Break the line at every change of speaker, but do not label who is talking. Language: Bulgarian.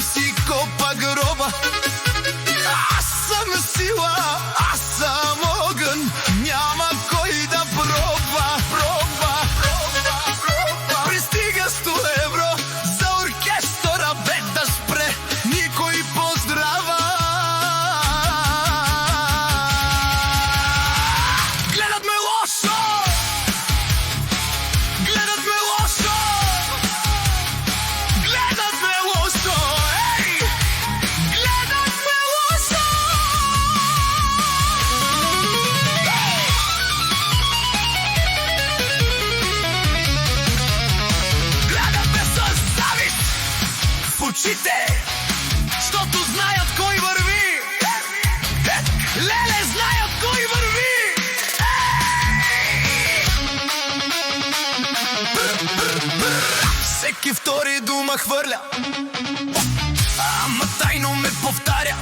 си копа гроба. Аз съм сила, аз съм огън, няма кой да пробва. Пристига 100 евро за оркестъра, бе да спре никой поздрава. Гледат ме лошо, гледат ме лошо, гледат ме лошо, ей! Гледат ме лошо! Гледат ме със завист в очите, щото знаят кой върви. Леле, знаят кой върви. Всеки втори дума хвърля, ама тайно ме повтаря.